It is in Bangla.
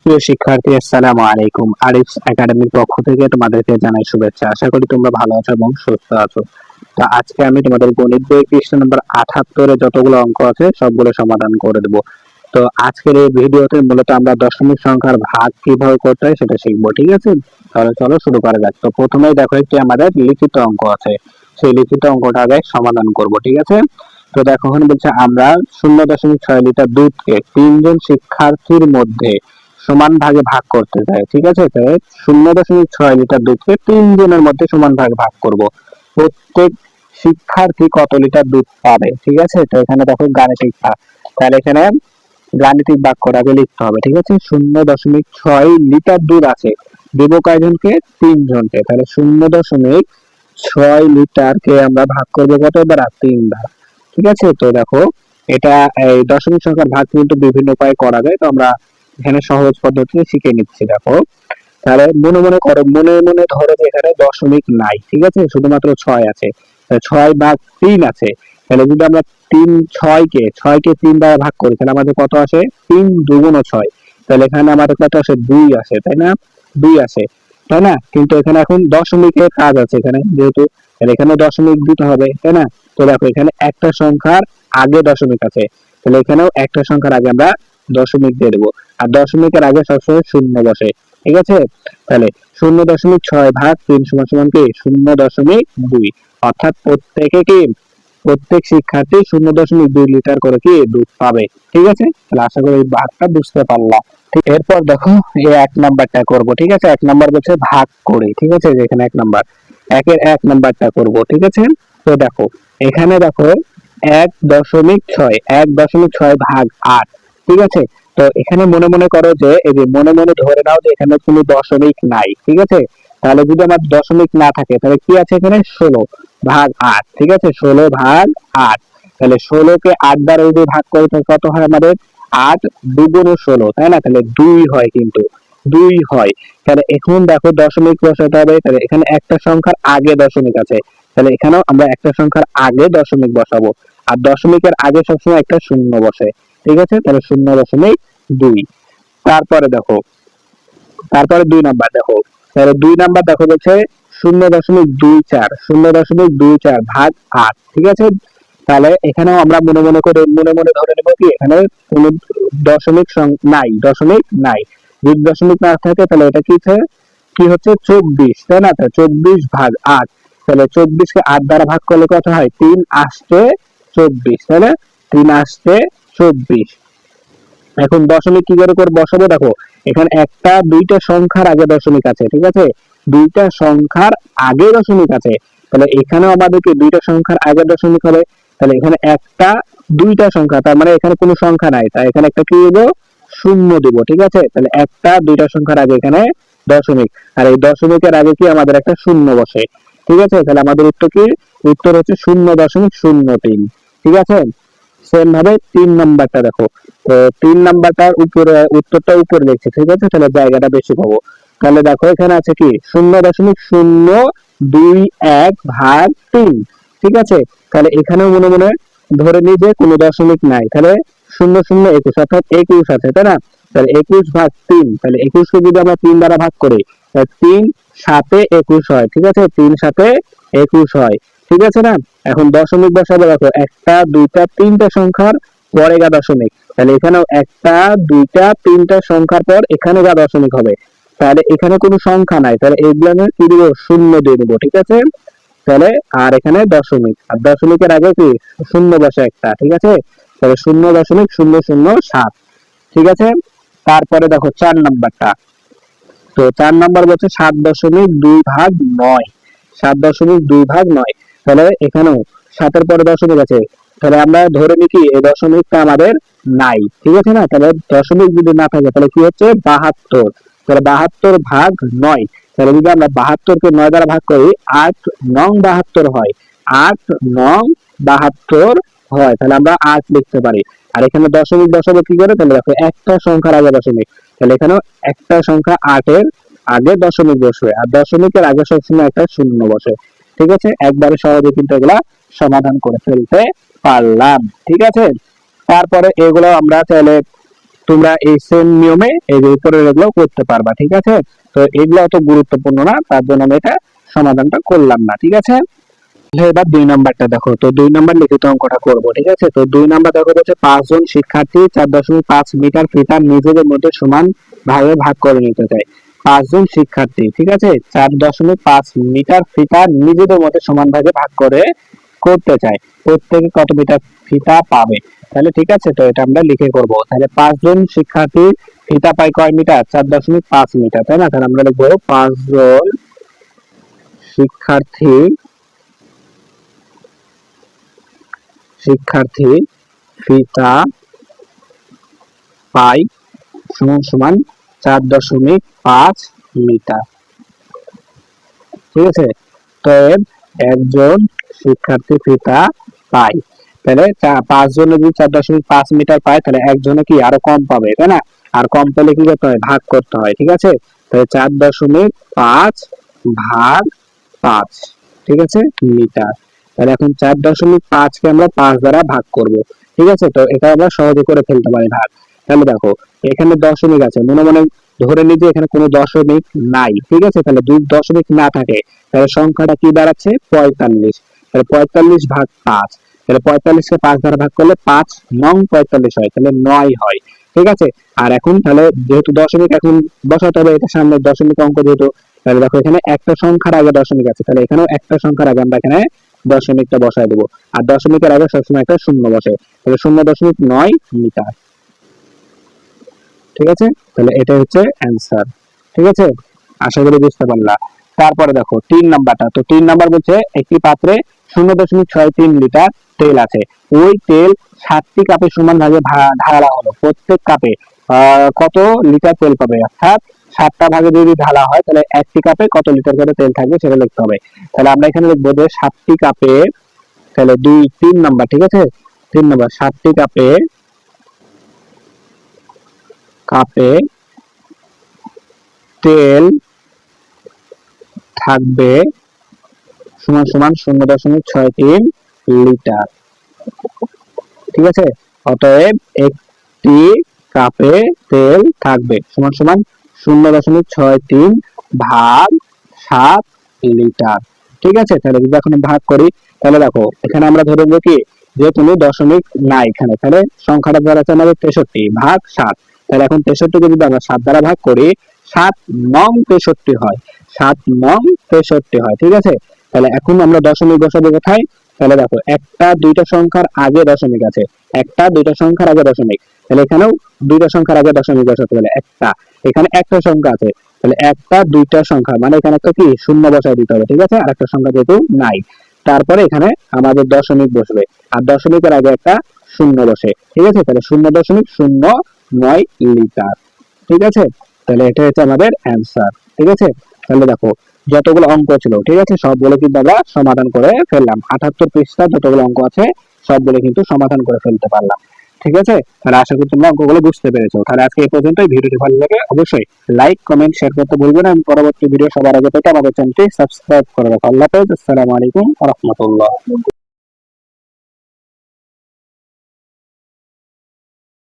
প্রিয় শিক্ষার্থী, আসসালামু আলাইকুম। আরিফস একাডেমির পক্ষ থেকে তোমাদেরকে জানাই শুভেচ্ছা। আশা করি তোমরা ভালো আছো এবং সুস্থ আছো। তো আজকে আমি তোমাদের গণিত বই পৃষ্ঠা নম্বর 78 যতগুলো অঙ্ক আছে সবগুলো সমাধান করে দেব। তো আজকের এই ভিডিওতে মূলত আমরা দশমিক সংখ্যার ভাগ কিভাবে করতে হয় সেটা শিখবো, ঠিক আছে? তাহলে চলো শুরু করা যাক। তো প্রথমেই দেখো একটি আমাদের লিখিত অঙ্ক আছে, সেই লিখিত অঙ্কটা আগে সমাধান করব, ঠিক আছে? তো দেখো ওখানে বলছে আমরা 0.6 লিটার দুধকে 3 জন শিক্ষার্থীর মধ্যে সমান ভাগে ভাগ করতে চাই, ঠিক আছে? তাই 0.6 লিটার দুধকে 3 জনের মধ্যে সমান ভাগে ভাগ করব। প্রত্যেক শিক্ষার্থী কত লিটার দুধ পাবে, ঠিক আছে? তো এখানে দেখো গাণিতিক ভাগ, তাহলে এখানে গাণিতিক ভাগ করে আগে লিখতে হবে, ঠিক আছে? 0.6 লিটার দুধ আছে, দেব কয়জনকে? 3 জনকে। তাহলে 0.6 লিটারকে আমরা ভাগ করবো কত দ্বারা? 3 দ্বারা, ঠিক আছে? তো দেখো এটা এই দশমিক সংখ্যার ভাগ কিন্তু বিভিন্ন উপায়ে করা যায়, তো আমরা এখানে সহজ পদ্ধতি শিখে নিচ্ছি। দেখো তাহলে মনে মনে করো, মনে মনে ধরো যে এখানে দশমিক নাই, ঠিক আছে? শুধুমাত্র 6 আছে, 6/3 আছে। তাহলে যদি আমরা 6কে 3 দ্বারা ভাগ করি তাহলে আমাদের কত আসে? 3×2=6। তাহলে এখানে আমাদের কত আসে? 2 আসে, তাই না? 2 আসে, তাই না? কিন্তু এখানে এখন দশমিকের কাজ আছে এখানে, যেহেতু এখানে দশমিক দিতে হবে, তাই না? তো দেখো এখানে একটা সংখ্যার আগে দশমিক আছে, তাহলে এখানেও একটা সংখ্যার আগে আমরা দশমিক দিয়ে দেবো। আর দশমিকের আগে সবসময় শূন্য বসে, ঠিক আছে? তাহলে 0.6/3 সমান সমান কি? 0.2। অর্থাৎ প্রত্যেক শিক্ষার্থী 0.2 লিটার করে কি দুধ পাবে, ঠিক আছে? তাহলে আশা করি এই ভাগটা বুঝতে পারলাম। ঠিক, এরপর দেখো এই 1 নাম্বারটা করব, ঠিক আছে? 1 নাম্বার বলছে ভাগ করে, ঠিক আছে? এখানে 1 নাম্বার, 1 নাম্বারটা করব, ঠিক আছে? তো দেখো এখানে দেখো 1.6 ঠিক আছে? তো এখানে মনে মনে করো যে এই যে মনে মনে ধরে নাও যে এখানে কোনো দশমিক নাই, ঠিক আছে? তাহলে যদি আমার দশমিক না থাকে তাহলে কি আছে এখানে? 16/8, ঠিক আছে? 16/8। তাহলে 16কে 8 দ্বারা যদি ভাগ করি তাহলে কত হয় আমাদের? 8×2=16, তাই না? তাহলে 2 হয়, কিন্তু 2 হয়। তাহলে এখন দেখো দশমিক বসাতে হবে, তাহলে এখানে একটা সংখ্যার আগে দশমিক আছে, তাহলে এখানেও আমরা একটা সংখ্যার আগে দশমিক বসাবো। আর দশমিকের আগে সবসময় একটা শূন্য বসে, ঠিক আছে? তাহলে 0.2। তারপরে দেখো, তারপরে 2 নাম্বার দেখো, তাহলে 2 নাম্বার দেখো বলছে 0.24 ঠিক আছে? তাহলে এখানেও আমরা মনে মনে করে মনে মনে ধরে নেবো কি এখানে কোনো দশমিক নাই। যদি দশমিক না থাকে তাহলে এটা কি হচ্ছে? 24, তাই না? তাহলে 24/8। তাহলে 24কে 8 দ্বারা ভাগ করলে কত হয়? 3×8=24, তাহলে 3×8=24। এখন দশমিক কি করে বসাবো? দেখো এখানে একটা দুইটা সংখ্যার আগে দশমিক আছে, ঠিক আছে? দুইটা সংখ্যার আগে দশমিক আছে, তাহলে এখানেও আমাদেরকে দুইটা সংখ্যার আগে দশমিক হবে। তাহলে এখানে একটা দুইটা সংখ্যা, তার মানে এখানে কোনো সংখ্যা নাই, তাই এখানে একটা কি দেবো? শূন্য দেবো, ঠিক আছে? তাহলে একটা দুইটা সংখ্যার আগে এখানে দশমিক, আর এই দশমিকের আগে কি আমাদের একটা শূন্য বসে, ঠিক আছে? তাহলে আমাদের উত্তর কি? উত্তর হচ্ছে 0.03, ঠিক আছে? সেম ভাবে 3 নাম্বারটা দেখো, তো 3 নাম্বারটার উপরে উত্তরটা উপরে দেখছি, ঠিক আছে? তাহলে জায়গাটা বেশি পাবো। তাহলে দেখো এখানে আছে কি? 0.021/3, ঠিক আছে? তাহলে এখানেও মনে মনে ধরে নিই যে কোনো দশমিক নাই, তাহলে 0.021 অর্থাৎ 21 আছে, তাই না? তাহলে 21/3, তাহলে 21কে যদি আমরা 3 দ্বারা ভাগ করি তাহলে 3×7=21 হয়, ঠিক আছে? 3×7=21 হয়, ঠিক আছে না? এখন দশমিক বসাবো, দেখো একটা দুইটা তিনটা সংখ্যার পরে গা দশমিক, তাহলে এখানেও একটা দুইটা তিনটা সংখ্যার পর এখানে গা দশমিক হবে। তাহলে এখানে কোনো সংখ্যা নাই, তাহলে এইগুলো কি দিব? শূন্য দিয়ে দেবো, ঠিক আছে? তাহলে আর এখানে দশমিক, আর দশমিকের আগে কি শূন্য বসে একটা, ঠিক আছে? তাহলে 0.007, ঠিক আছে? তারপরে দেখো 4 নাম্বারটা, তো 4 নাম্বার বলছে 7.2/9, 7.2/9। তাহলে এখানেও 7-এর পরে দশমিক আছে, তাহলে আমরা ধরে নিই কি এই দশমিকটা আমাদের নাই, ঠিক আছে না? তাহলে দশমিক যদি না থাকে তাহলে কি হচ্ছে? 72। তাহলে 72/9, তাহলে যদি আমরা 72কে 9 দ্বারা ভাগ করি 8×9=72 হয়, 8×9=72 হয়, তাহলে আমরা 8 লিখতে পারি। আর এখানে দশমিক বসাবো কি করে? তাহলে দেখো একটা সংখ্যার আগে দশমিক, তাহলে এখানেও একটা সংখ্যা 8-এর আগে দশমিক বসবে, আর দশমিকের আগে সবসময় একটা শূন্য বসে, ঠিক আছে? একবারে সহজে কিন্তু এগুলা সমাধান করে ফেলতে পারলাম, ঠিক আছে? তারপরে এগুলো আমরা চাইলে তোমরা এই সেম নিয়মে এই যে উপরের এগুলো করতে পারবা। ঠিক আছে, তো এগুলো অত গুরুত্বপূর্ণ না, তার জন্য আমি এটা সমাধানটা করলাম না। ঠিক আছে, এবার 2 নাম্বারটা দেখো। তো 2 নাম্বার লিখিত অঙ্কটা করবো। ঠিক আছে, তো 2 নাম্বার দেখো হচ্ছে 5 জন শিক্ষার্থী 4.5 মিটার ফিতা নিজেদের মধ্যে সমান ভাবে ভাগ করে নিতে চায়। 5 জন শিক্ষার্থী, ঠিক আছে, 4.5 মিটার ফিতা নিজেদের মধ্যে সমান ভাগে ভাগ করে করতে চায়। প্রত্যেকে কত মিটার ফিতা পাবে? তাহলে ঠিক আছে, তো এটা আমরা লিখে করব। তাহলে 5 জন শিক্ষার্থী ফিতা পায় কয় মিটার? 4.5 মিটার, তাই না? তাহলে আমরা লিখবো 5 জন শিক্ষার্থী ফিতা পাই সমান সমান 4.5 মিটার। ঠিক আছে, তো একজন শিক্ষার্থী ফিতা পায়, তাহলে 5 জনে যদি 4.5 মিটার পায়, তাহলে একজনে কি আরো কম পাবে, তাই না? আর কম পেলে কি করতে হয়? ভাগ করতে হয়। ঠিক আছে, তাহলে 4.5 ভাগ 5, ঠিক আছে, মিটার। তাহলে এখন 4.5 কে আমরা 5 দ্বারা ভাগ করব। ঠিক আছে, তো এটা আমরা সহজে করে ফেলতে পারি ভাগ। তাহলে দেখো এখানে দশমিক আছে, মনে মনে ধরে নিই যে এখানে কোনো দশমিক নাই। ঠিক আছে, তাহলে দুই দশমিক না থাকে তাহলে সংখ্যাটা কি দাঁড়াচ্ছে? 45। তাহলে 45 ভাগ 5, তাহলে 45 কে 5 দ্বারা ভাগ করলে 5 নং 45 হয়, তাহলে 9 হয়। ঠিক আছে, আর এখন তাহলে যেহেতু দশমিক এখন বসাতে হবে, এটা সামনে দশমিক অঙ্ক যেহেতু, তাহলে দেখো এখানে একটা সংখ্যার আগে দশমিক আছে, তাহলে এখানেও একটা সংখ্যার আগে আমরা এখানে দশমিকটা বসায় দেবো। আর দশমিকের আগে সবসময় একটা শূন্য বসে, তাহলে 0.9 মিটার। ঠিক আছে, তাহলে এটা হচ্ছে অ্যান্সার। ঠিক আছে, আশা করি বুঝতে পারলা। তারপরে দেখো 3 নাম্বারটা। তো 3 নাম্বার বলছে একটি পাত্রে 0.63 লিটার তেল আছে। ওই তেল 7টি কাপে সমান ভাগে ঢালা হলো। প্রত্যেক কাপে কত লিটার তেল পাবে? অর্থাৎ 7টা ভাগে যদি ঢালা হয় তাহলে একটি কাপে কত লিটার করে তেল থাকবে সেটা লিখতে হবে। তাহলে আমরা এখানে লিখবো যে 7টি কাপে, তাহলে 3 নাম্বার, ঠিক আছে, 3 নাম্বার 7টি কাপে কাপে তেল থাকবে সমান সমান 0.63 লিটার। ঠিক আছে, অতএব একটি কাপে তেল থাকবে সমান সমান 0.63 ভাগ 7 লিটার। ঠিক আছে, তাহলে যদি এখন ভাগ করি, তাহলে দেখো এখানে আমরা ধরে নেবো কি যে কোনো দশমিক নাই এখানে, তাহলে সংখ্যাটা দাঁড়াচ্ছে আমাদের 63 ভাগ 7। তাহলে এখন 63 কে যদি আমরা 7 দ্বারা ভাগ করি, 7 নং 63 হয়, 7 নং 63 হয়। ঠিক আছে, তাহলে এখন আমরা দশমিক বসাবো কোথায়? তাহলে দেখো একটা দুইটা সংখ্যার আগে দশমিক আছে, একটা দুইটা সংখ্যার আগে দশমিক, তাহলে এখানেও দুইটা সংখ্যার আগে দশমিক বসাতে হলে একটা, এখানে একটা সংখ্যা আছে, তাহলে একটা দুইটা সংখ্যা মানে এখানে একটা কি শূন্য বসায় দিতে হবে। ঠিক আছে, আর একটা সংখ্যা যেহেতু নাই, তারপরে এখানে আমাদের দশমিক বসবে, আর দশমিকের আগে একটা শূন্য বসে। ঠিক আছে, তাহলে 0.09 লিটার। ঠিক আছে, তাহলে এটা হচ্ছে আমাদের অ্যান্সার। ঠিক আছে, তাহলে দেখো যতগুলো অঙ্ক ছিল, ঠিক আছে, সবগুলো কিন্তু আমরা সমাধান করে ফেললাম। 78 পৃষ্ঠা যতগুলো অঙ্ক আছে সবগুলো কিন্তু সমাধান করে ফেলতে পারলাম। ঠিক আছে, তাহলে আশা করি তোমরা অঙ্কগুলো বুঝতে পেরেছো। তাহলে আজকে এই পর্যন্তই। ভিডিওটি ভালো লাগে অবশ্যই লাইক কমেন্ট শেয়ার করতে ভুলবেন না। পরবর্তী ভিডিও সবার আগে পেতে আমাদের চ্যানেলটি সাবস্ক্রাইব করে রাখো। আল্লাহ হাফেজ, আসসালামু আলাইকুম ওয়া রাহমাতুল্লাহ।